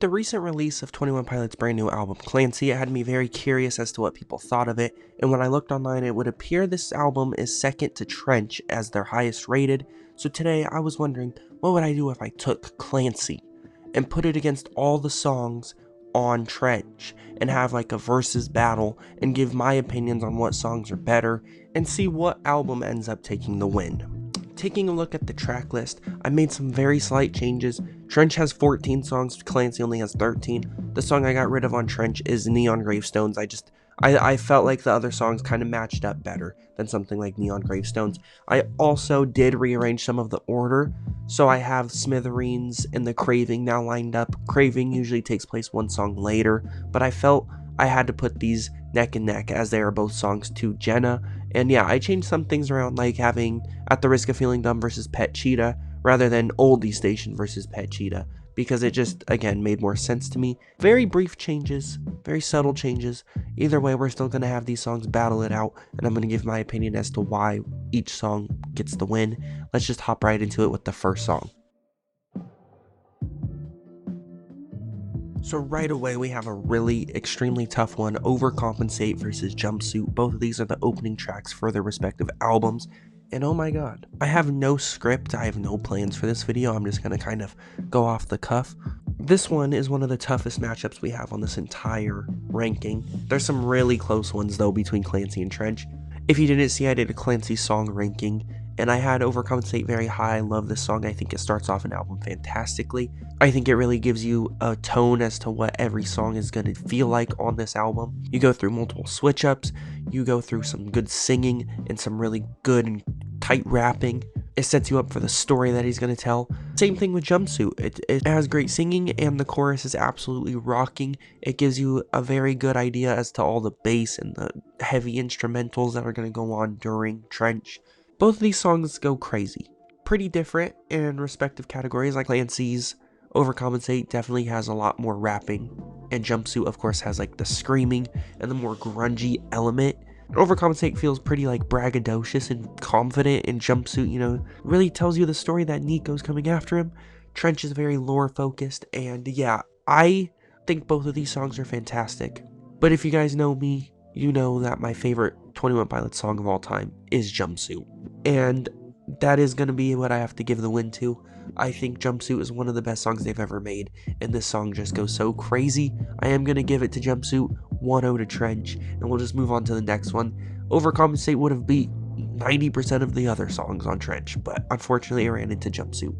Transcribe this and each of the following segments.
the recent release of 21 Pilots' brand new album, CLANCY, it had me very curious as to what people thought of it, and when I looked online, it would appear this album is second to Trench as their highest rated. So today, I was wondering, what would I do if I took CLANCY and put it against all the songs on Trench and have like a versus battle and give my opinions on what songs are better and see what album ends up taking the win. Taking a look at the track list, I made some very slight changes. Trench has 14 songs, CLANCY only has 13. The song I got rid of on Trench is Neon Gravestones. I felt like the other songs kind of matched up better than something like Neon Gravestones. I also did rearrange some of the order, so I have Smithereens and the Craving now lined up. Craving usually takes place one song later, but I felt I had to put these neck and neck as they are both songs to Jenna. And yeah, I changed some things around, like having At the Risk of Feeling Dumb versus Pet Cheetah rather than Oldie Station versus Pet Cheetah, because it just, again, made more sense to me. Very brief changes, very subtle changes. Either way, we're still going to have these songs battle it out, and I'm going to give my opinion as to why each song gets the win. Let's just hop right into it with the first song. So right away, we have a really extremely tough one, Overcompensate versus Jumpsuit. Both of these are the opening tracks for their respective albums. And oh my god, I have no script, I have no plans for this video, I'm just going to kind of go off the cuff. This one is one of the toughest matchups we have on this entire ranking. There's some really close ones though between CLANCY and Trench. If you didn't see, I did a CLANCY song ranking, and I had Overcompensate very high. I love this song. I think it starts off an album fantastically. I think it really gives you a tone as to what every song is going to feel like on this album. You go through multiple switch ups, you go through some good singing and some really good and tight rapping. It sets you up for the story that he's going to tell. Same thing with Jumpsuit. It has great singing and the chorus is absolutely rocking. It gives you a very good idea as to all the bass and the heavy instrumentals that are going to go on during Trench. Both of these songs go crazy. Pretty different in respective categories, like CLANCY's Overcompensate definitely has a lot more rapping, and Jumpsuit of course has like the screaming and the more grungy element. Overcompensate feels pretty like braggadocious and confident, and Jumpsuit, you know, really tells you the story that Nico's coming after him. Trench is very lore focused, and yeah, I think both of these songs are fantastic. But if you guys know me, you know that my favorite 21 Pilots song of all time is Jumpsuit. And that is going to be what I have to give the win to. I think Jumpsuit is one of the best songs they've ever made, and this song just goes so crazy. I am going to give it to Jumpsuit, 1-0 to Trench, and we'll just move on to the next one. Overcompensate would have beat 90% of the other songs on Trench, but unfortunately I ran into Jumpsuit.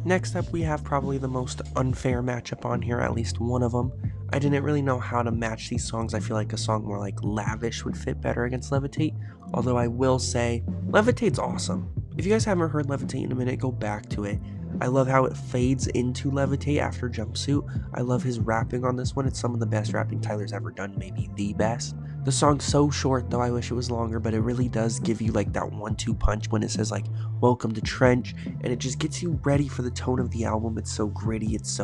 Next up, we have probably the most unfair matchup on here, at least one of them. I didn't really know how to match these songs. I feel like a song more like Lavish would fit better against Levitate, although I will say Levitate's awesome. If you guys haven't heard Levitate in a minute, go back to it. I love how it fades into Levitate after Jumpsuit. I love his rapping on this one. It's some of the best rapping Tyler's ever done, maybe the best. The song's so short though, I wish it was longer, but it really does give you like that 1-2 punch when it says like welcome to Trench, and it just gets you ready for the tone of the album. It's so gritty, it's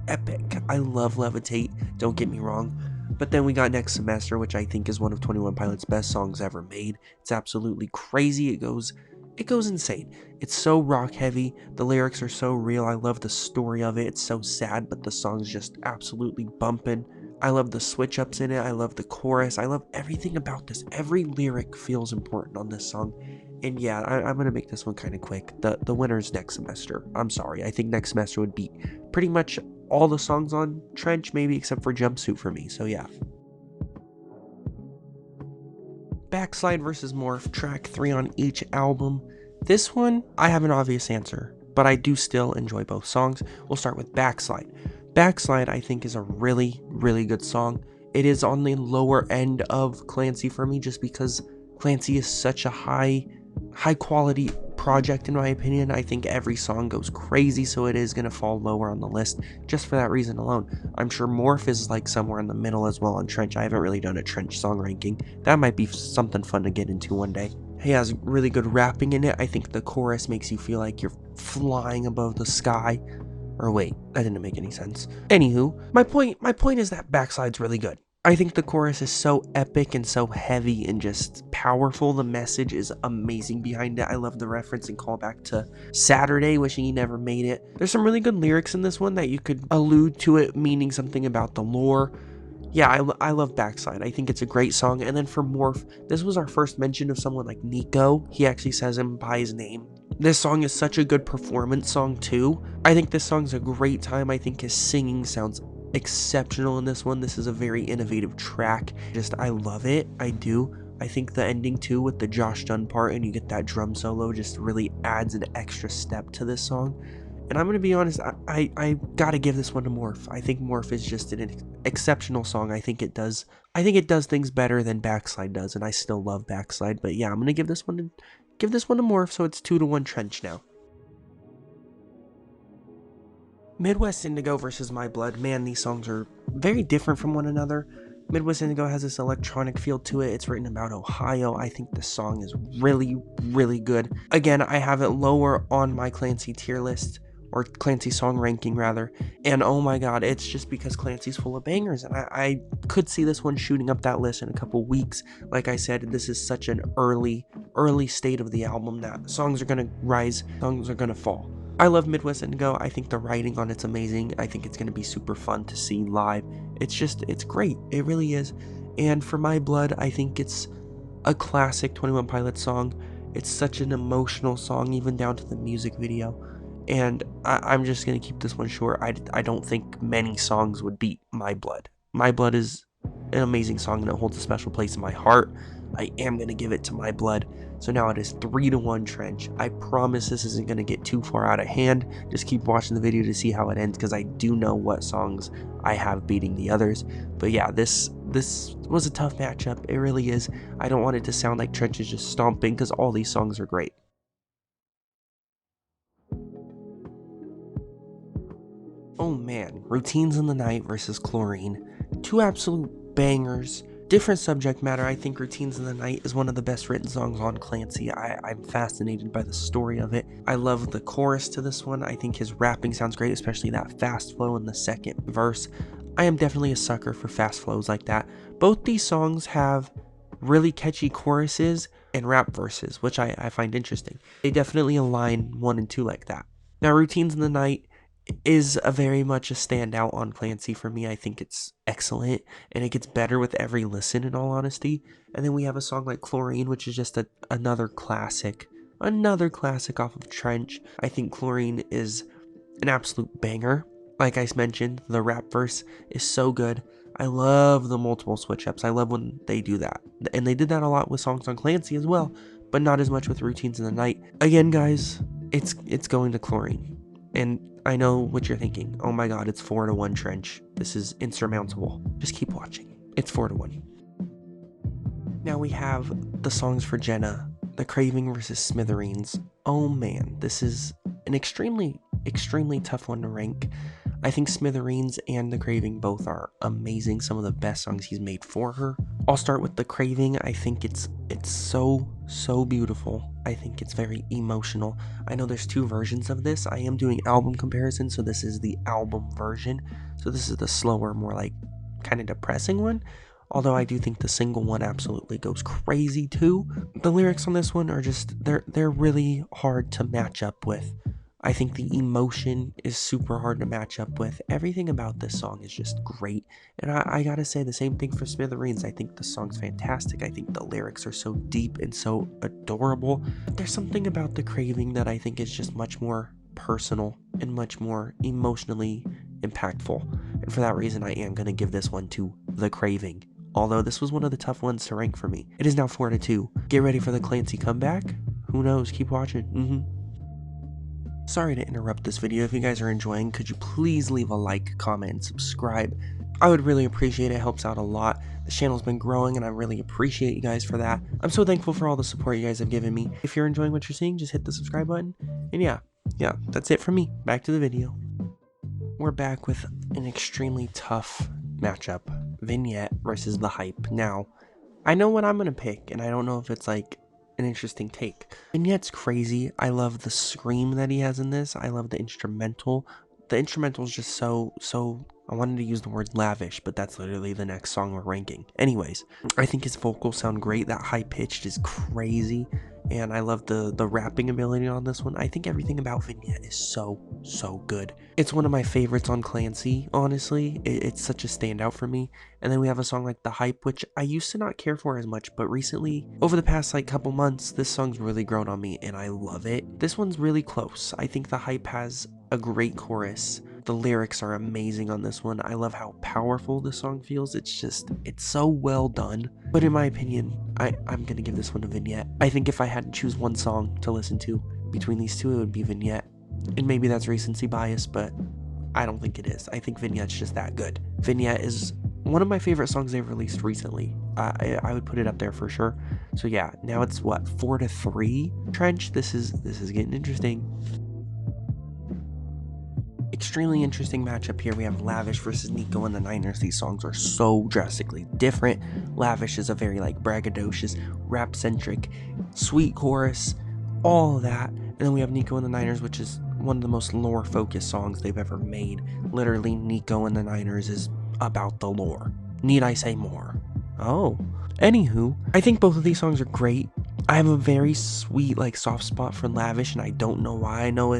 epic. I love Levitate, don't get me wrong. But then we got Next Semester, which I think is one of 21 Pilots' best songs ever made. It's absolutely crazy. It goes insane. It's so rock heavy. The lyrics are so real. I love the story of it. It's so sad, but the song's just absolutely bumping. I love the switch ups in it. I love the chorus. I love everything about this. Every lyric feels important on this song. And yeah, I'm going to make this one kind of quick. The winner's Next Semester. I'm sorry. I think Next Semester would beat pretty much all the songs on Trench, maybe except for Jumpsuit for me. So yeah. Backslide versus Morph, track 3 on each album. This one, I have an obvious answer, but I do still enjoy both songs. We'll start with Backslide. Backslide, I think, is a really, really good song. It is on the lower end of CLANCY for me, just because CLANCY is such a high quality project in my opinion. I think every song goes crazy, so it is going to fall lower on the list just for that reason alone. I'm sure Morph is like somewhere in the middle as well on Trench. I haven't really done a Trench song ranking. That might be something fun to get into one day. He has really good rapping in it. I think the chorus makes you feel like you're flying above the sky. Or wait, that didn't make any sense. Anywho, my point is that Backslide's really good. I think the chorus is so epic and so heavy and just powerful. The message is amazing behind it. I love the reference and callback to Saturday, wishing he never made it. There's some really good lyrics in this one that you could allude to it meaning something about the lore. Yeah, I love Backslide. I think it's a great song. And then for Morph, this was our first mention of someone like Nico. He actually says him by his name. This song is such a good performance song too. I think this song's a great time. I think his singing sounds exceptional in this one. This is a very innovative track. I love it. I do. I think the ending too with the Josh Dunn part and you get that drum solo just really adds an extra step to this song. And I'm going to be honest, I gotta give this one to Morph. I think Morph is just an exceptional song. I think it does things better than Backslide does, and I still love Backslide. But yeah, I'm going to give this one to Morph, so it's 2-1 Trench now. Midwest Indigo versus My Blood. Man, these songs are very different from one another. Midwest Indigo has this electronic feel to it. It's written about Ohio. I think the song is really, really good. Again, I have it lower on my Clancy tier list, or Clancy song ranking rather, and oh my god, it's just because Clancy's full of bangers, and I could see this one shooting up that list in a couple weeks. Like I said, this is such an early state of the album that songs are gonna rise, songs are gonna fall. I love Midwest Indigo. I think the writing on it's amazing. I think it's gonna be super fun to see live. It's great, it really is. And for My Blood, I think it's a classic 21 Pilots song. It's such an emotional song, even down to the music video. And I'm just going to keep this one short. I don't think many songs would beat My Blood. My Blood is an amazing song and it holds a special place in my heart. I am going to give it to My Blood. So now it is 3-1 Trench. I promise this isn't going to get too far out of hand. Just keep watching the video to see how it ends, because I do know what songs I have beating the others. But yeah, this was a tough matchup. It really is. I don't want it to sound like Trench is just stomping, because all these songs are great. Oh man, Routines in the Night versus Chlorine. Two absolute bangers. Different subject matter. I think Routines in the Night is one of the best written songs on Clancy. I'm fascinated by the story of it. I love the chorus to this one. I think his rapping sounds great, especially that fast flow in the second verse. I am definitely a sucker for fast flows like that. Both these songs have really catchy choruses and rap verses, which I find interesting. They definitely align 1 and 2 like that. Now, Routines in the Night is a very much a standout on Clancy for me. I think it's excellent, and it gets better with every listen, in all honesty. And then we have a song like Chlorine, which is just another classic off of Trench. I think Chlorine is an absolute banger. Like I mentioned, the rap verse is so good. I love the multiple switch ups. I love when they do that, and they did that a lot with songs on Clancy as well, but not as much with Routines in the Night. Again, guys, it's going to Chlorine. And I know what you're thinking. Oh my god, it's 4-1 Trench. This is insurmountable. Just keep watching. It's 4-1. Now we have the songs for Jenna, the Craving versus Smithereens. Oh man, this is an extremely tough one to rank. I think Smithereens and the Craving both are amazing. Some of the best songs he's made for her. I'll start with the Craving. I think it's so beautiful. I think it's very emotional. I know there's 2 versions of this. I am doing album comparison, so this is the album version. So this is the slower, more like kind of depressing one. Although I do think the single one absolutely goes crazy too. The lyrics on this one are just, they're really hard to match up with. I think the emotion is super hard to match up with. Everything about this song is just great. And I gotta say the same thing for Smithereens. I think the song's fantastic. I think the lyrics are so deep and so adorable. But there's something about the Craving that I think is just much more personal and much more emotionally impactful. And for that reason, I am gonna give this one to the Craving. Although this was one of the tough ones to rank for me. It is now 4-2. Get ready for the Clancy comeback. Who knows? Keep watching. Sorry to interrupt this video. If you guys are enjoying, could you please leave a like, comment, and subscribe? I would really appreciate it. It helps out a lot. The channel's been growing, and I really appreciate you guys for that. I'm so thankful for all the support you guys have given me. If you're enjoying what you're seeing, just hit the subscribe button. And yeah, that's it from me. Back to the video. We're back with an extremely tough matchup. Vignette versus The Hype. Now, I know what I'm going to pick, and I don't know if it's like an interesting take. Vignette's crazy. I love the scream that he has in this. I love the instrumental. The instrumental is just so I wanted to use the word lavish, but that's literally the next song we're ranking. Anyways, I think his vocals sound great. That high pitched is crazy. And I love the rapping ability on this one. I think everything about Vignette is so good. It's one of my favorites on Clancy, honestly. It's such a standout for me. And then we have a song like The Hype, which I used to not care for as much, but recently, over the past like couple months, this song's really grown on me and I love it. This one's really close. I think The Hype has a great chorus. The lyrics are amazing on this one. I love how powerful the song feels. It's so well done. But in my opinion, I'm gonna give this one a Vignette. I think if I had to choose one song to listen to between these two, it would be Vignette. And maybe that's recency bias, but I don't think it is. I think Vignette's just that good. Vignette is one of my favorite songs they've released recently. I would put it up there for sure. So yeah, now it's what, 4-3? Trench, this is getting interesting. Extremely interesting matchup here. We have Lavish versus Nico and the Niners. These songs are so drastically different. Lavish is a very like braggadocious, rap-centric, sweet chorus, all of that. And then we have Nico and the Niners, which is one of the most lore-focused songs they've ever made. Literally, Nico and the Niners is about the lore. Need I say more? Oh. Anywho, I think both of these songs are great. I have a very sweet, like, soft spot for Lavish, and I don't know why. I know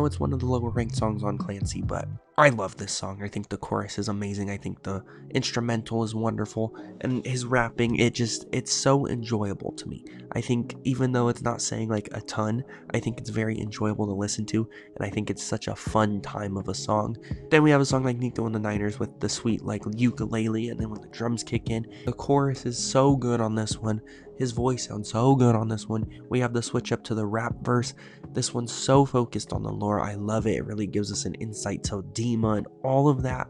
it's one of the lower ranked songs on Clancy, but I love this song. I think the chorus is amazing. I think the instrumental is wonderful, and his rapping, it's so enjoyable to me. I think even though it's not saying like a ton, I think it's very enjoyable to listen to, and I think it's such a fun time of a song. Then we have a song like Nico and the Niners with the sweet like ukulele, and then when the drums kick in, the chorus is so good on this one. His voice sounds so good on this one. We have the switch up to the rap verse. This one's so focused on the lore. I love it. It really gives us an insight to Dima and all of that.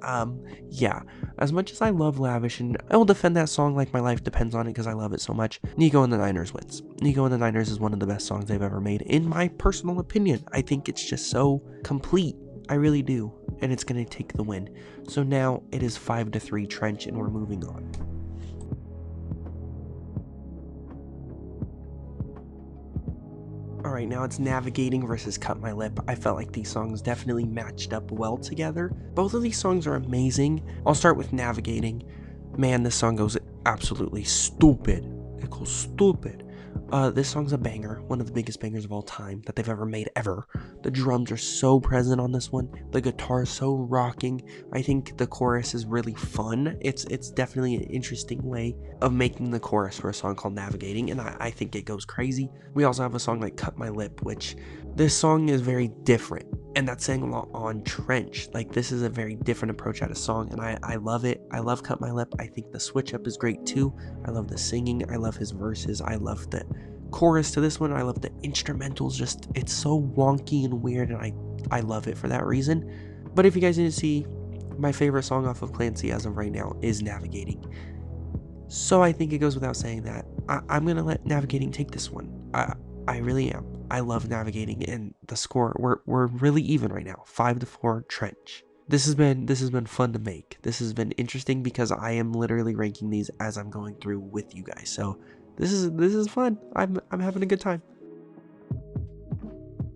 Yeah, as much as I love Lavish, and I will defend that song like my life depends on it because I love it so much, Nico and the Niners wins. Nico and the Niners is one of the best songs they've ever made, in my personal opinion. I think it's just so complete. I really do. And it's going to take the win. So now it is 5-3 Trench, and we're moving on. Alright, now it's Navigating versus Cut My Lip. I felt like these songs definitely matched up well together. Both of these songs are amazing. I'll start with Navigating. Man, this song goes absolutely stupid. It goes stupid. This song's a banger, one of the biggest bangers of all time that they've ever made ever. The drums are so present on this one. The guitar is so rocking. I think the chorus is really fun. It's definitely an interesting way of making the chorus for a song called Navigating, and I think it goes crazy. We also have a song like Cut My Lip, which this song is very different, and that's saying a lot on Trench. Like, this is a very different approach at a song, and I love it. I love Cut My Lip. I think the switch up is great too. I love the singing. I love his verses. I love the chorus to this one. I love the instrumentals. Just, it's so wonky and weird, and I love it for that reason. But if you guys didn't see, my favorite song off of Clancy as of right now is Navigating. So I think it goes without saying that I'm gonna let Navigating take this one. I really am. I love Navigating, and the score, we're really even right now. 5-4 Trench. This has been fun to make. This has been interesting because I am literally ranking these as I'm going through with you guys. So this is fun. I'm having a good time.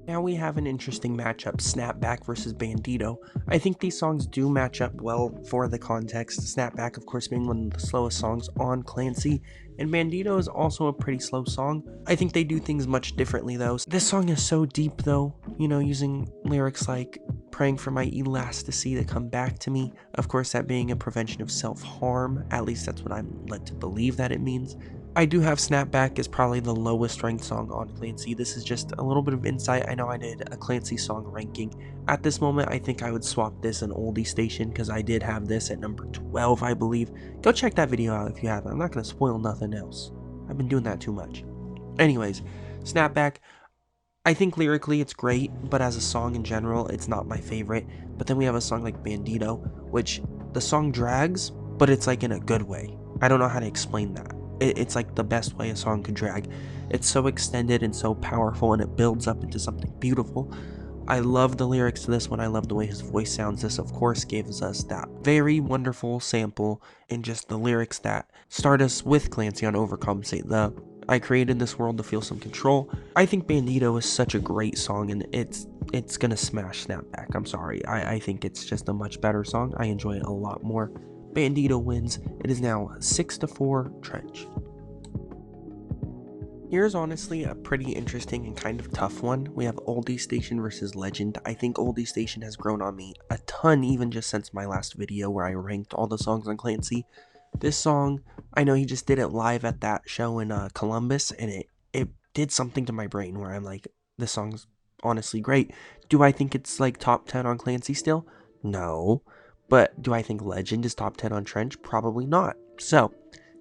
Now we have an interesting matchup, Snapback versus Bandido. I think these songs do match up well for the context. Snapback, of course, being one of the slowest songs on Clancy, and Bandido is also a pretty slow song. I think they do things much differently though. This song is so deep though, you know, using lyrics like praying for my elasticity to come back to me. Of course, that being a prevention of self-harm. At least that's what I'm led to believe that it means. I do have Snapback as probably the lowest ranked song on Clancy. This is just a little bit of insight. I know I did a Clancy song ranking. At this moment, I think I would swap this an Oldie station because I did have this at number 12, I believe. Go check that video out if you haven't. I'm not going to spoil nothing else. I've been doing that too much. Anyways, Snapback, I think lyrically it's great, but as a song in general, it's not my favorite. But then we have a song like Bandido, which the song drags, but it's like in a good way. I don't know how to explain that. It's like the best way a song could drag. It's so extended and so powerful, and it builds up into something beautiful. I love the lyrics to this one. I love the way his voice sounds. This, of course, gives us that very wonderful sample and just the lyrics that start us with Clancy on Overcompensate. I created this world to feel some control. I think Bandido is such a great song, and it's it's gonna smash Snapback. I'm sorry. I think it's just a much better song. I enjoy it a lot more. Bandido wins. It is now 6-4 Trench. Here's honestly a pretty interesting and kind of tough one. We have Oldie Station versus Legend. I think Oldie Station has grown on me a ton even just since my last video where I ranked all the songs on CLANCY. This song, I know he just did it live at that show in Columbus, and it did something to my brain where I'm like, this song's honestly great. Do I think it's like top 10 on CLANCY still? No. But do I think Legend is top 10 on Trench? Probably not. So,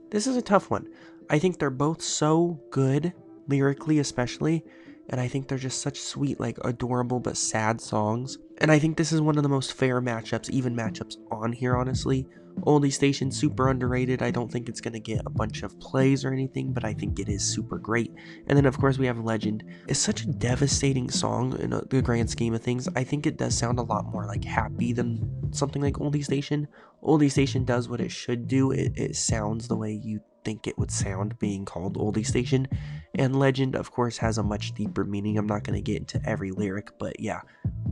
this is a tough one. I think they're both so good, lyrically especially, and I think they're just such sweet, like, adorable but sad songs. And I think this is one of the most fair matchups, even matchups on here, honestly. Oldie Station, super underrated. I don't think it's going to get a bunch of plays or anything, but I think it is super great. And then, of course, we have Legend. It's such a devastating song in the grand scheme of things. I think it does sound a lot more, like, happy than something like Oldie Station. Oldie Station does what it should do. It sounds the way you think it would sound being called Oldie Station. And Legend, of course, has a much deeper meaning. I'm not going to get into every lyric, but yeah,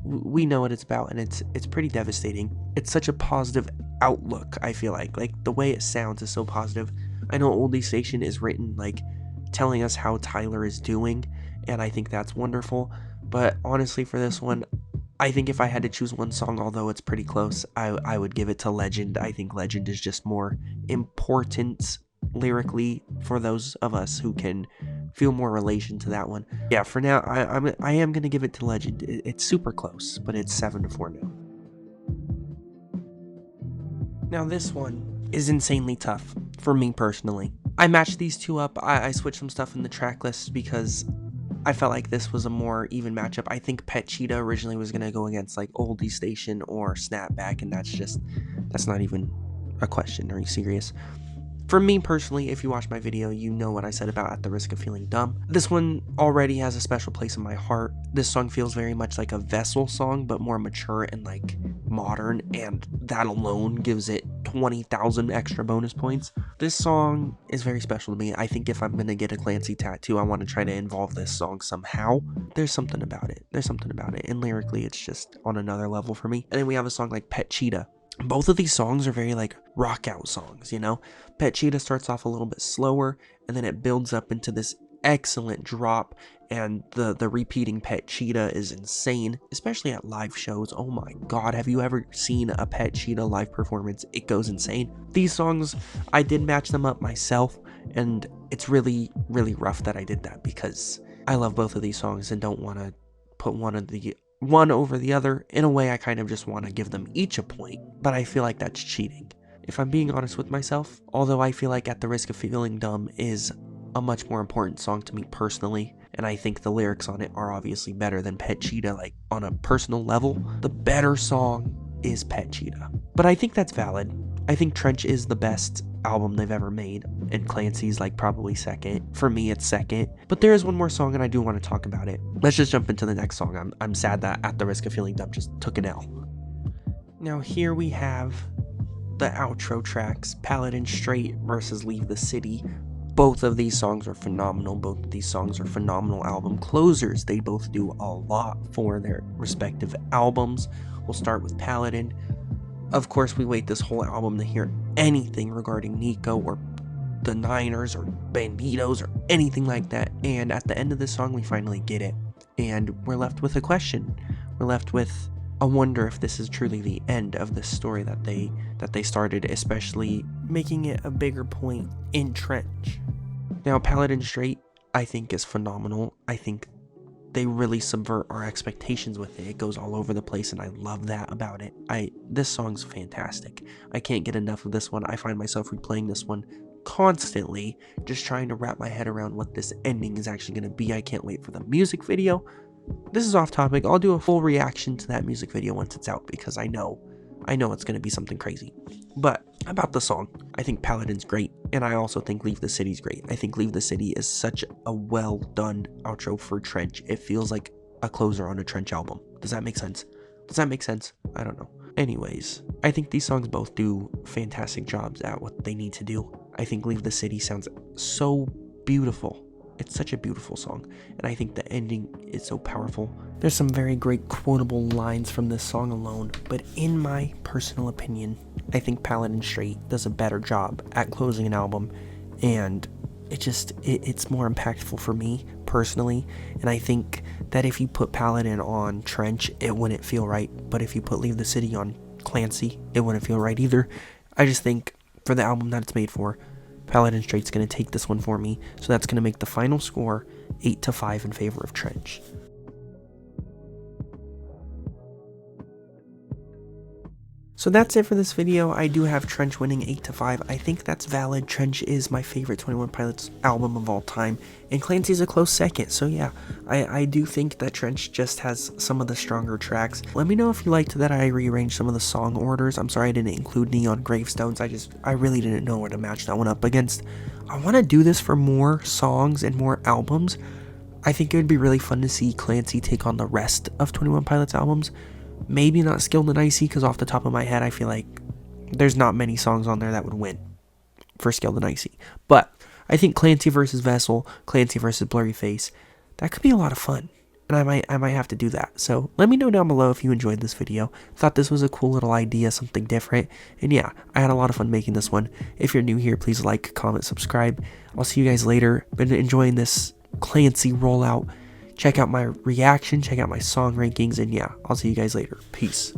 we know what it's about, and it's pretty devastating. It's such a positive outlook, I feel like the way it sounds is so positive. I know Oldie Station is written like telling us how Tyler is doing, and I think that's wonderful. But honestly, for this one, I think if I had to choose one song, although it's pretty close, I would give it to Legend. I think Legend is just more important lyrically for those of us who can feel more relation to that one. Yeah, for now, I am gonna give it to Legend. It's super close, but it's 7-4 now. Now this one is insanely tough for me personally. I matched these two up. I switched some stuff in the track list because I felt like this was a more even matchup. I think Pet Cheetah originally was going to go against like Oldie Station or Snapback, and that's not even a question. Are you serious? For me personally, if you watch my video, you know what I said about At the Risk of Feeling Dumb. This one already has a special place in my heart. This song feels very much like a Vessel song, but more mature and like modern, and that alone gives it 20,000 extra bonus points. This song is very special to me. I think if I'm gonna get a CLANCY tattoo, I want to try to involve this song somehow. There's something about it. And lyrically, it's just on another level for me. And then we have a song like Pet Cheetah. Both of these songs are very like rock out songs, you know? Pet Cheetah starts off a little bit slower, and then it builds up into this excellent drop, and the repeating Pet Cheetah is insane, especially at live shows. Oh my god, have you ever seen a Pet Cheetah live performance? It goes insane. These songs, I did match them up myself, and it's really, really rough that I did that because I love both of these songs and don't want to put one over the other. In a way, I kind of just want to give them each a point, but I feel like that's cheating. If I'm being honest with myself, although I feel like At the Risk of Feeling Dumb is a much more important song to me personally, and I think the lyrics on it are obviously better than Pet Cheetah, like on a personal level, the better song is Pet Cheetah. But I think that's valid. I think Trench is the best album they've ever made, and CLANCY's like probably second. For me, it's second. But there is one more song, and I do want to talk about it. Let's just jump into the next song. I'm sad that At the Risk of Feeling Dumb just took an L. Now here we have the outro tracks, Paladin Strait versus Leave the City. Both of these songs are phenomenal. Both of these songs are phenomenal album closers. They both do a lot for their respective albums. We'll start with Paladin. Of course, we wait this whole album to hear anything regarding Nico or the Niners or Bandidos or anything like that. And at the end of this song, we finally get it. And we're left with a question. We're left with a wonder if this is truly the end of the story that they started, especially making it a bigger point in Trench. Now, Paladin Strait, I think, is phenomenal. I think they really subvert our expectations with it. It goes all over the place, and I love that about it. This song's fantastic. I can't get enough of this one. I find myself replaying this one constantly, just trying to wrap my head around what this ending is actually going to be. I can't wait for the music video. This is off topic. I'll do a full reaction to that music video once it's out, because I know it's going to be something crazy. But about the song, I think Paladin's great, and I also think Leave the City's great. I think Leave the City is such a well done outro for Trench. It feels like a closer on a Trench album. Does that make sense? I don't know. Anyways, I think these songs both do fantastic jobs at what they need to do. I think Leave the City sounds so beautiful. It's such a beautiful song, and I think the ending is so powerful. There's some very great quotable lines from this song alone, but in my personal opinion, I think Paladin Strait does a better job at closing an album, and it's more impactful for me personally. And I think that if you put Paladin on Trench, it wouldn't feel right, but if you put Leave the City on Clancy, it wouldn't feel right either. I just think for the album that it's made for, Paladin Strait's going to take this one for me, so that's going to make the final score 8-5 in favor of Trench. So that's it for this video. I do have Trench winning 8-5. I think that's valid. Trench is my favorite 21 Pilots album of all time, and Clancy's a close second. So yeah, I do think that Trench just has some of the stronger tracks. Let me know if you liked that I rearranged some of the song orders. I'm sorry I didn't include Neon Gravestones. I really didn't know where to match that one up against. I want to do this for more songs and more albums. I think it would be really fun to see Clancy take on the rest of 21 Pilots albums. Maybe not Skilled and Icy, because off the top of my head, I feel like there's not many songs on there that would win for Skilled and Icy. But I think Clancy versus Vessel, Clancy versus Blurry Face, that could be a lot of fun. And I might have to do that. So let me know down below if you enjoyed this video. Thought this was a cool little idea, something different. And yeah, I had a lot of fun making this one. If you're new here, please like, comment, subscribe. I'll see you guys later. Been enjoying this Clancy rollout. Check out my reaction, check out my song rankings, and yeah, I'll see you guys later. Peace.